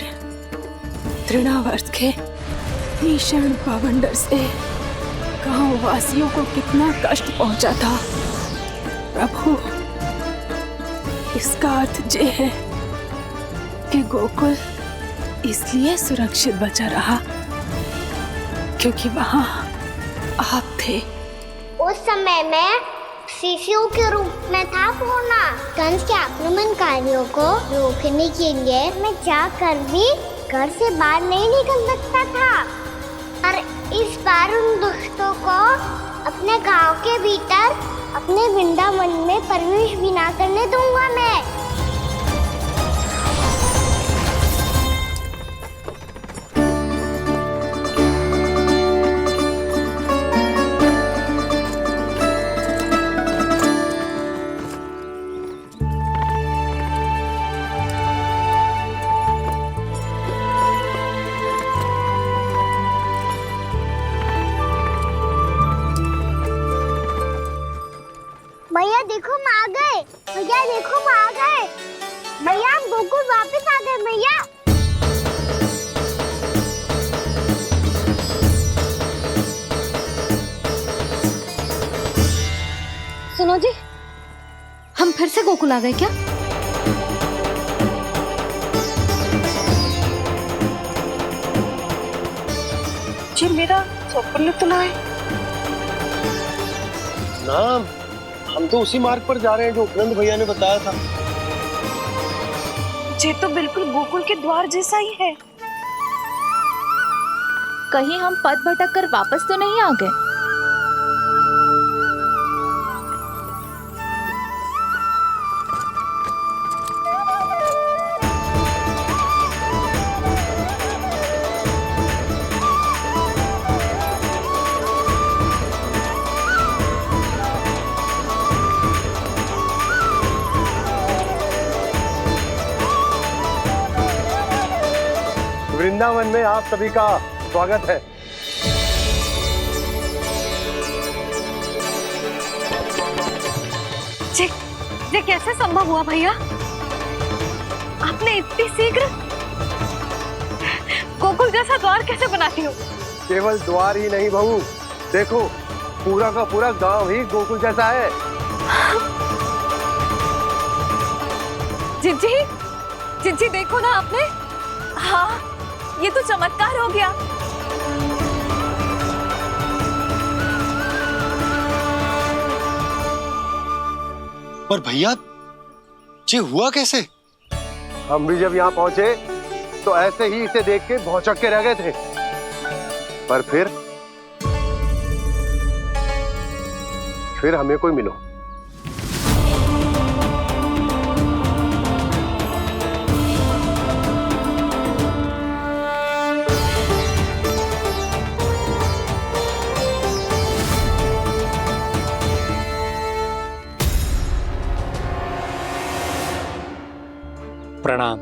तृणावर्त के भीषण पावंडर से गांव वासियों को कितना कष्ट पहुंचा था। प्रभु, इसका अर्थ ये है कि गोकुल इसलिए सुरक्षित बचा रहा क्योंकि वहां आप थे। उस समय मैं शिशु के रूप में था पूर्णा। कंस के आक्रमणकारियों को रोकने के लिए मैं जाकर भी घर से बाहर नहीं निकल सकता था, और इस बार उन दुष्टों को अपने गांव के भीतर, अपने वृंदावन में प्रवेश भी ना करने दूंगा मैं। भैया देखो हम आ गए। भैया देखो हम आ गए। भैया हम गोकुल वापस आ गए। भैया सुनो जी, हम फिर से गोकुल आ गए क्या? जी मेरा स्वप्न तो ना है। नाम, हम तो उसी मार्ग पर जा रहे हैं जो उपनंद भैया ने बताया था। ये तो बिल्कुल गोकुल के द्वार जैसा ही है। कहीं हम पथ भटक कर वापस तो नहीं आ गए? वृंदावन में आप सभी का स्वागत है। ये कैसे संभव हुआ भैया? आपने इतनी शीघ्र गोकुल जैसा द्वार कैसे बनाती हो? केवल द्वार ही नहीं बहू, देखो पूरा का पूरा गांव ही गोकुल जैसा है। जिज्जी, जिज्जी देखो ना आपने। हाँ, ये तो चमत्कार हो गया। पर भैया, ये हुआ कैसे? हम भी जब यहाँ पहुंचे तो ऐसे ही इसे देख के भौचक के रह गए थे, पर फिर हमें कोई मिलो। प्रणाम।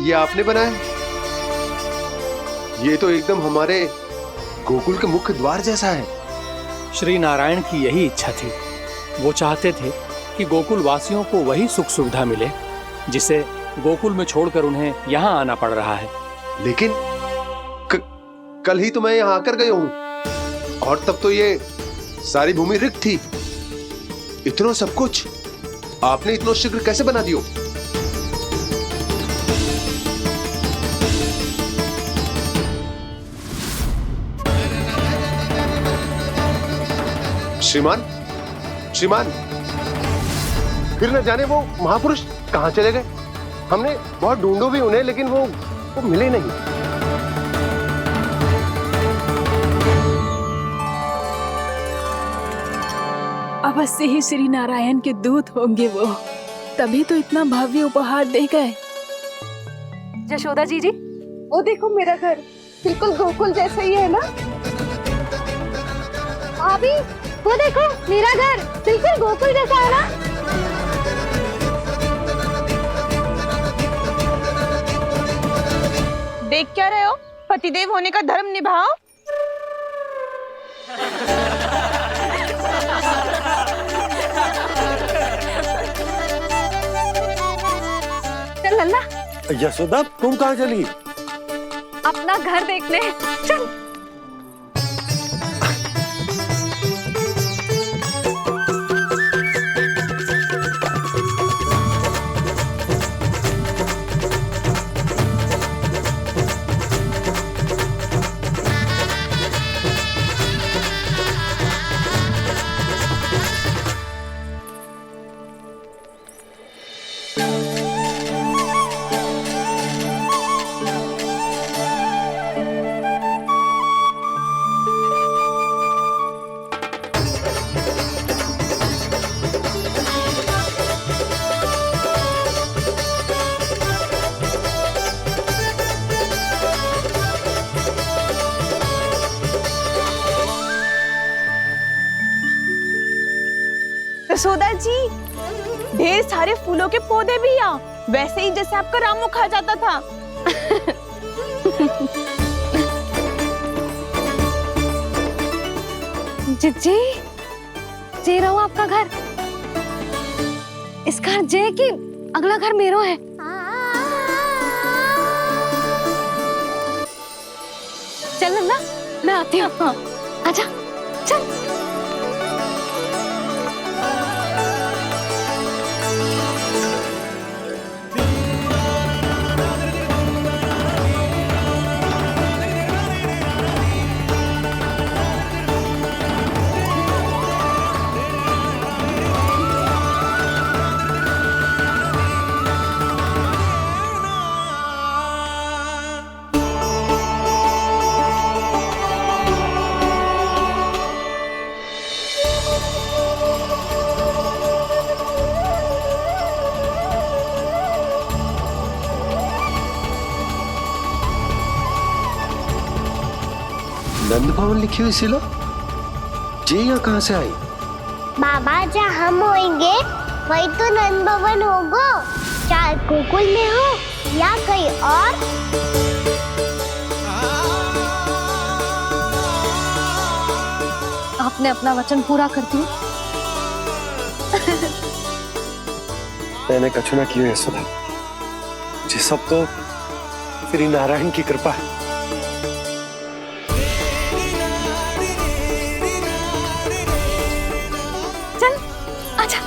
ये आपने बनाया? ये तो एकदम हमारे गोकुल के मुख्य द्वार जैसा है। श्री नारायण की यही इच्छा थी। वो चाहते थे ताकि गोकुल वासियों को वही सुख सुविधा मिले जिसे गोकुल में छोड़कर उन्हें यहाँ आना पड़ रहा है। लेकिन कल ही तो मैं यहाँ आकर गया हूँ और तब तो ये सारी भूमि रिक्त थी। इतना सब कुछ आपने इतना शीघ्र कैसे बना दियो? श्रीमान, श्रीमान, फिर न जाने वो महापुरुष कहां चले गए। हमने बहुत ढूंढो भी उन्हें, लेकिन वो मिले नहीं। अवश्य ही श्री नारायण के दूत होंगे वो, तभी तो इतना भव्य उपहार दे गए। यशोदा जी वो देखो मेरा घर बिल्कुल गोकुल जैसा ही है ना। भाभी वो देखो मेरा घर बिल्कुल गोकुल जैसा है ना। देख क्या रहे हो? पतिदेव होने का धर्म निभाओ। चल लल्ला, यशोदा तुम कहाँ चली? अपना घर देखने चल। यशोदा जी, ढेर सारे फूलों के पौधे भी यहाँ, वैसे ही जैसे आपका रामू खा जाता था। जी जे रहो आपका घर। इस घर जे की अगला घर मेरो है। चल लल्ला, मैं आती हूँ। आजा चल। नंद भवन लिखी हुई सिलो जी यहाँ कहाँ से आई? बाबा जहाँ हम होंगे वही तो नंद भवन होगा। चाहे गोकुल में हो या कहीं और। आपने अपना वचन पूरा कर दिया। मैंने कछु ना किया यशोदा, ये सब तो श्री नारायण की कृपा है। चल आजा।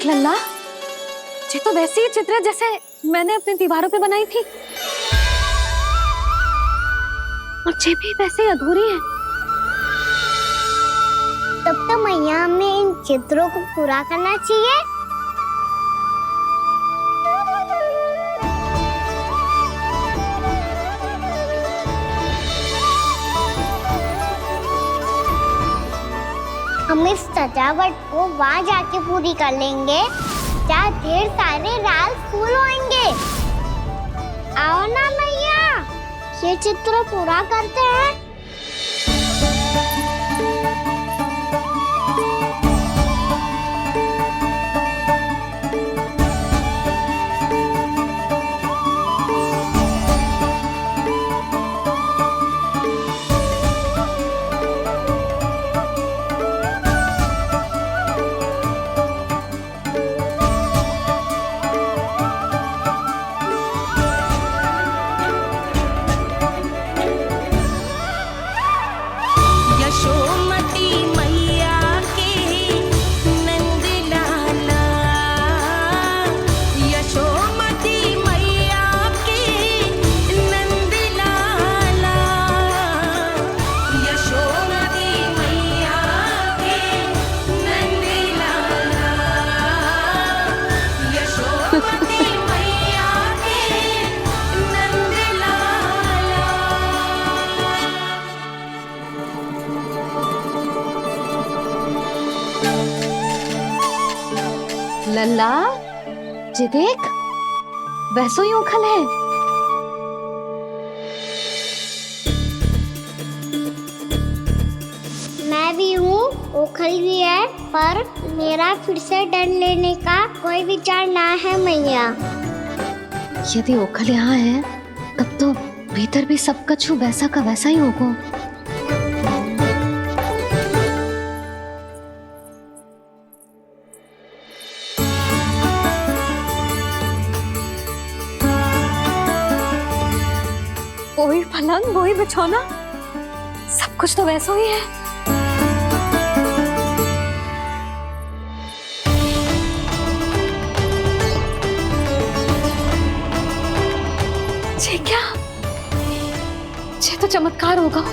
देख लल्ला, ये तो वैसी ही चित्र है जैसे मैंने अपनी दीवारों पे बनाई थी, और ये भी वैसे ही अधूरी है। तब तो मैया हमें इन चित्रों को पूरा करना चाहिए। हम इस सजावट को वहाँ जाके पूरी कर लेंगे जहाँ ढेर सारे लाल फूल होंगे। आओ ना मैया, ये चित्र पूरा करते हैं। लल्ला, ये देख, वैसो ही उखल है। मैं भी हूँ, उखल भी है, पर मेरा फिर से डर लेने का कोई विचार ना है मैया। यदि उखल यहाँ है, तब तो भीतर भी सब कछु वैसा का वैसा ही होगा। वही पलंग, वही बिछौना, सब कुछ तो वैसा ही है। ये क्या? ये तो चमत्कार होगा।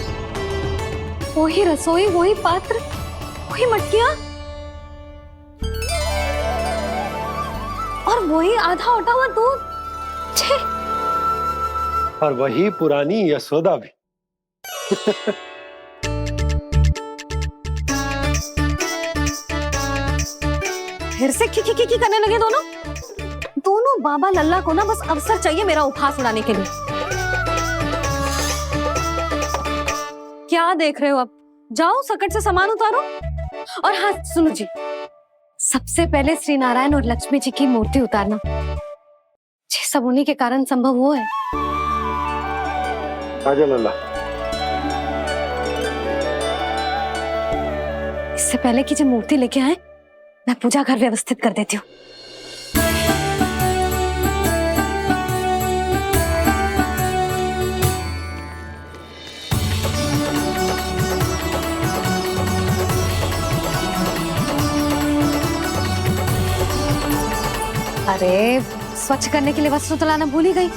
वही रसोई, वही पात्र, वही मटकियां, और वही आधा उटा हुआ दूध। और वही पुरानी यशोदा भी। फिर से की करने लगे दोनों बाबा लल्ला को ना बस अवसर चाहिए मेरा उपहास उड़ाने के लिए। क्या देख रहे हो? अब जाओ, सकट से सामान उतारो। और हाँ सुनो जी, सबसे पहले श्री नारायण और लक्ष्मी जी की मूर्ति उतारना। ये सब उन्हीं के कारण संभव हुआ है। आजा लल्ला। इससे पहले कि जो मूर्ति लेके आए, मैं पूजा घर व्यवस्थित कर देती हूँ। अरे स्वच्छ करने के लिए वस्त्र तो लाना भूल ही गई।